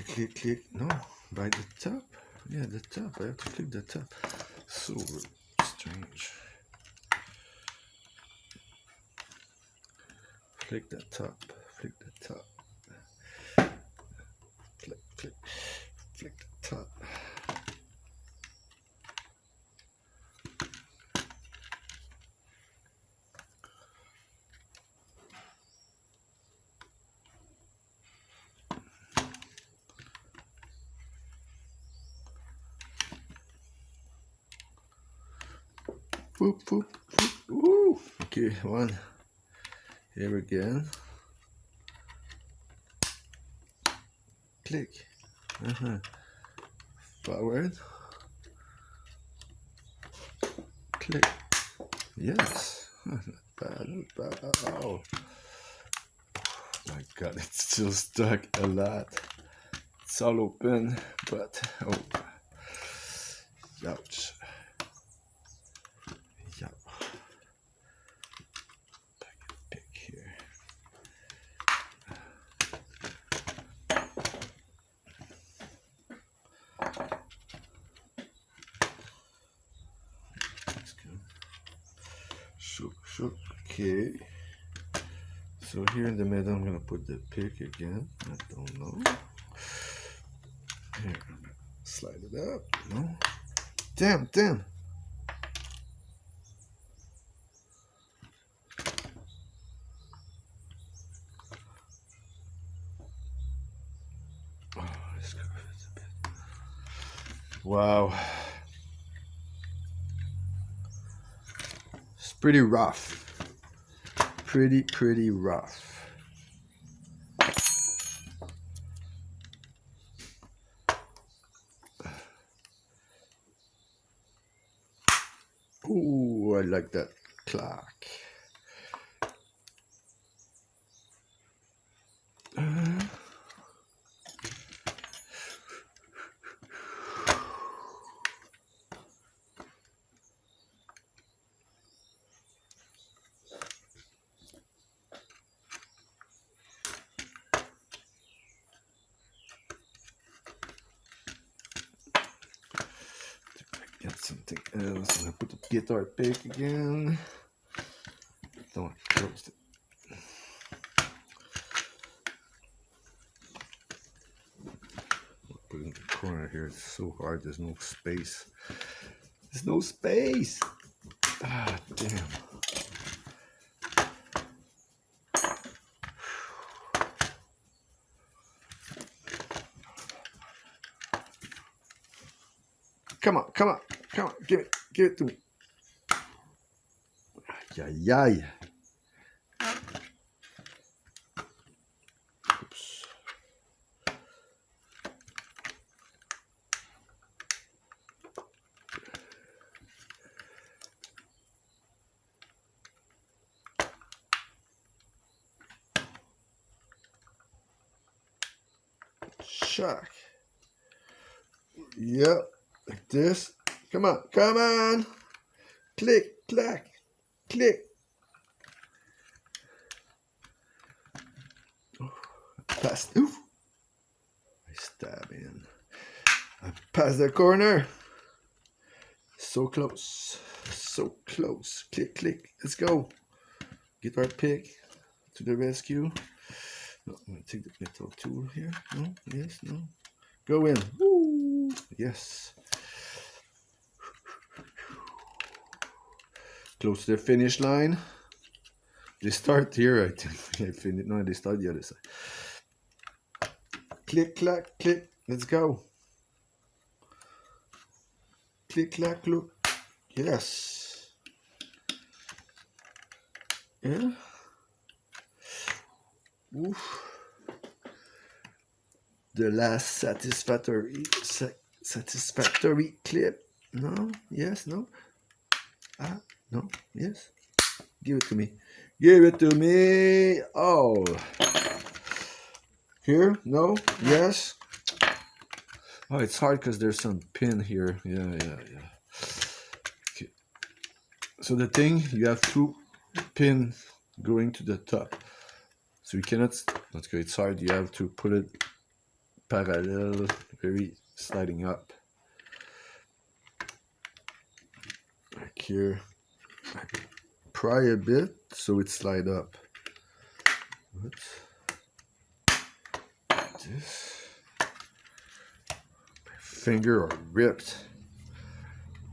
click, click. No, by the top. Yeah, the top. I have to click the top. So strange. Click the top. Click the top. Click, click, click the top. Boop, boop, boop. Ooh. Okay, one. Here again. Click. Forward. Click. Yes. Not bad, not bad. Oh my god, it's still stuck a lot. It's all open, but oh. Ouch. Yeah. Pick here. Let's go. Shook. Okay. So here in the middle, I'm gonna put the pick again. I don't know. Here, slide it up. No. Damn. Oh, this curve is a bit. Wow. It's pretty rough. Pretty rough. Ooh, I like that clock. Get something else. I'm gonna put the guitar pick again. Don't close it. Put it in the corner here. It's so hard. There's no space. There's no space. Ah, damn. Come on. Give it to me. Ay. Oops. Shuck. Yep. Like this. Come on. Click, clack, click. Pass. Oof. I stab in. I pass the corner. So close. Click. Let's go. Guitar pick to the rescue. No, I'm gonna take the metal tool here. No, yes, no. Go in. Woo. Yes. Close to the finish line. They start here, I think. No, they start the other side. Click, clack, click. Let's go. Click, clack, look. Yes. Yeah. Oof. The last satisfactory clip. No. Yes. No. Ah. No. Yes. Give it to me. Oh. Here. No. Yes. Oh, it's hard because there's some pin here. Yeah. Okay. So the thing, you have 2 pins going to the top. So you cannot. Let's go. It's hard. You have to put it parallel, very sliding up. Like here, I pry a bit so it slide up. Oops. This. My finger are ripped.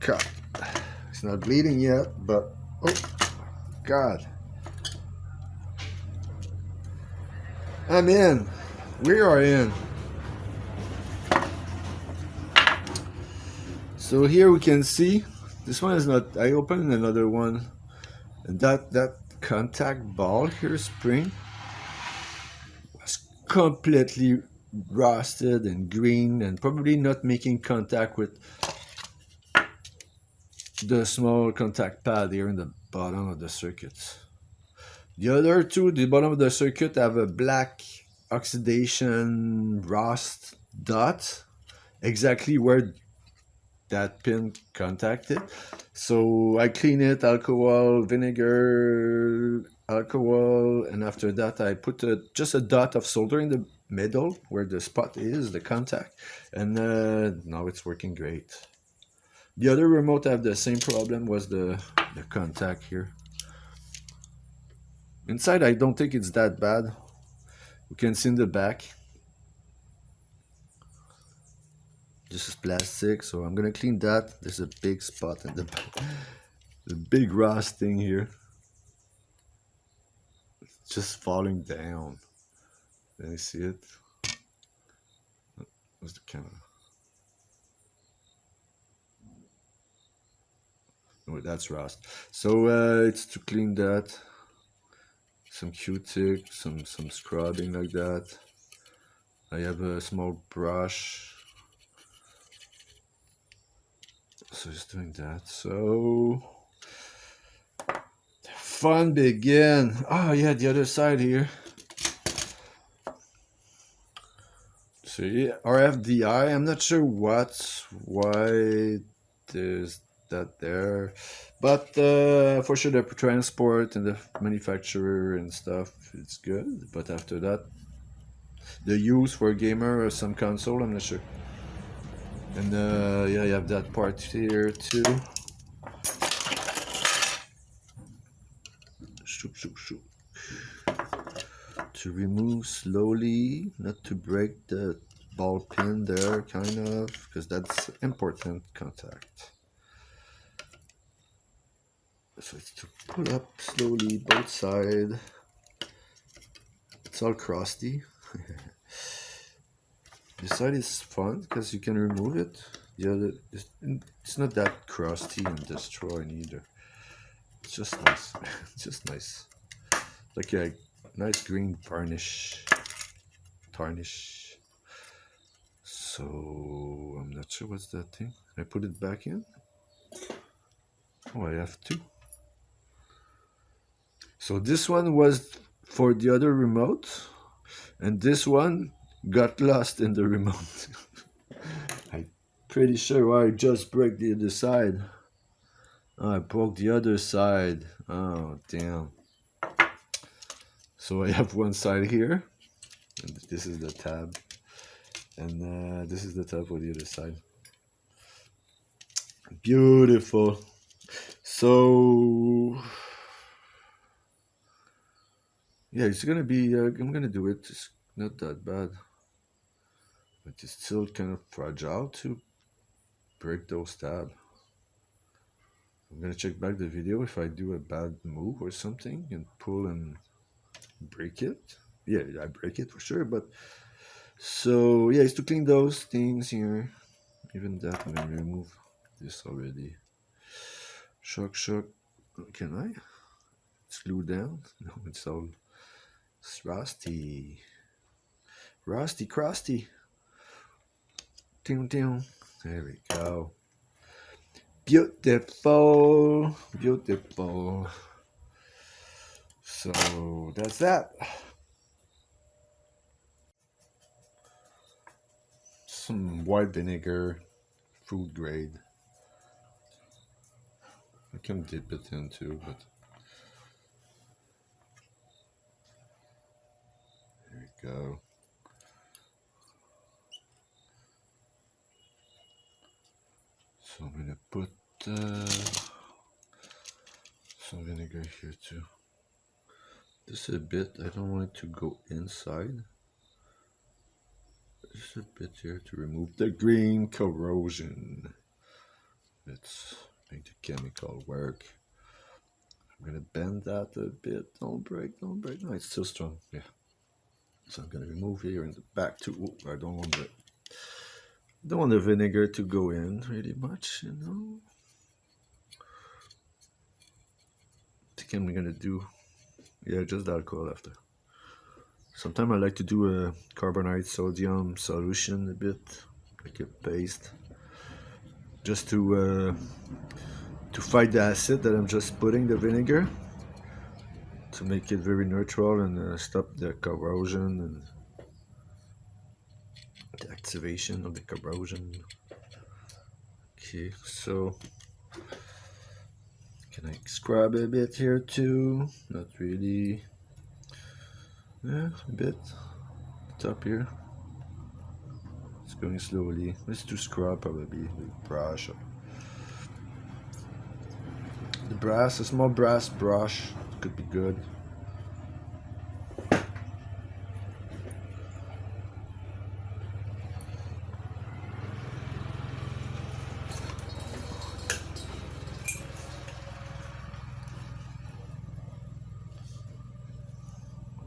Cut. It's not bleeding yet, but oh God. I'm in. We are in. So here we can see this one is not. I opened another one, and that contact ball here, spring, was completely rusted and green, and probably not making contact with the small contact pad here in the bottom of the circuits. The other two, the bottom of the circuit, have a black oxidation rust dot exactly where that pin contacted. So I clean it, alcohol, vinegar, alcohol, and after that I put just a dot of solder in the middle where the spot is, the contact, and now it's working great. The other remote have the same problem, was the contact here. Inside I don't think it's that bad. You can see in the back. This is plastic, so I'm gonna clean that. There's a big spot in the back. The big rust thing here. It's just falling down. Can you see it? Where's the camera? Oh, that's rust. So it's to clean that. Some Q-tip, some scrubbing like that. I have a small brush. So just doing that. So the fun begin. Oh yeah, the other side here. So yeah, RFDI. I'm not sure why there's that there, but for sure the transport and the manufacturer and stuff, it's good. But after that, the use for a gamer or some console, I'm not sure. And yeah, you have that part here too. Shoop. To remove slowly, not to break the ball pin there, kind of, because that's important contact. So it's to pull up slowly both sides. It's all crusty. This side is fun because you can remove it. The other, it's not that crusty and destroying either. It's just nice. It's just nice. Like a nice green tarnish. So I'm not sure what's that thing. I put it back in. Oh, I have two. So this one was for the other remote, and this one got lost in the remote. I'm pretty sure I just broke the other side. Oh, I broke the other side. Oh, damn. So I have one side here, and this is the tab, and this is the tab for the other side. Beautiful. So yeah, it's gonna be. I'm gonna do it. It's not that bad, but it's still kind of fragile to break those tabs. I'm gonna check back the video if I do a bad move or something and pull and break it. Yeah, I break it for sure. But so yeah, it's to clean those things here. Even that, I'm gonna remove this already. Shock. Can I? It's glued down. No, it's all rusty. Crusty. There we go. Beautiful. So that's that. Some white vinegar, food grade. I can dip it in too, but there we go. So I'm gonna put some vinegar here too. Just a bit. I don't want it to go inside. Just a bit here to remove the green corrosion. Let's make the chemical work. I'm gonna bend that a bit. Don't break, don't break. No, it's still strong. Yeah. So I'm gonna remove here in the back too. Ooh, I don't want the vinegar to go in really much, you know. I think I'm gonna do, yeah, just the alcohol after. Sometimes I like to do a carbonate sodium solution a bit, like a paste, just to fight the acid that I'm just putting the vinegar, to make it very neutral and stop the corrosion and the activation of the corrosion. Okay, so can I scrub a bit here too? Not really. Yeah, a bit. Top here. It's going slowly. Let's do scrub probably with brush. The brass, a small brass brush could be good.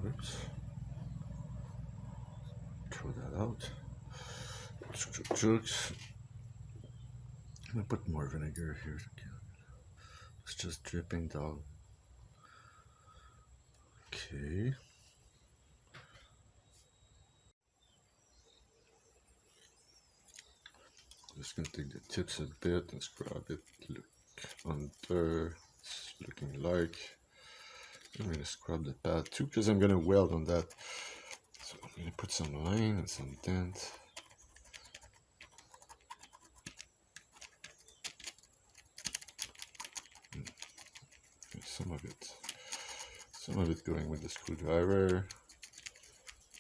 Oops. Throw that out. I'm gonna put more vinegar here. It's just dripping down. Okay. Just gonna take the tips a bit and scrub it. Look under. It's looking like. I'm gonna scrub the pad too because I'm gonna weld on that. So I'm gonna put some line and some dent. Some of it going with the screwdriver.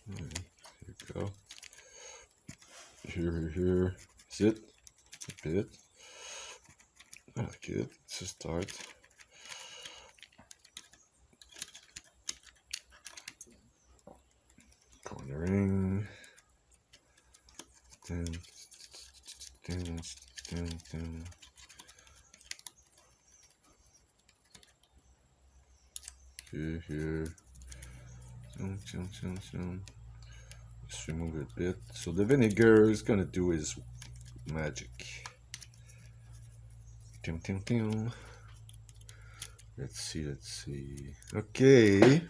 Here you go. Here. Is it? A bit. I like it. It's a start. Cornering. Dun. Here. Just remove it a bit. So the vinegar is gonna do his magic. Let's see. Okay.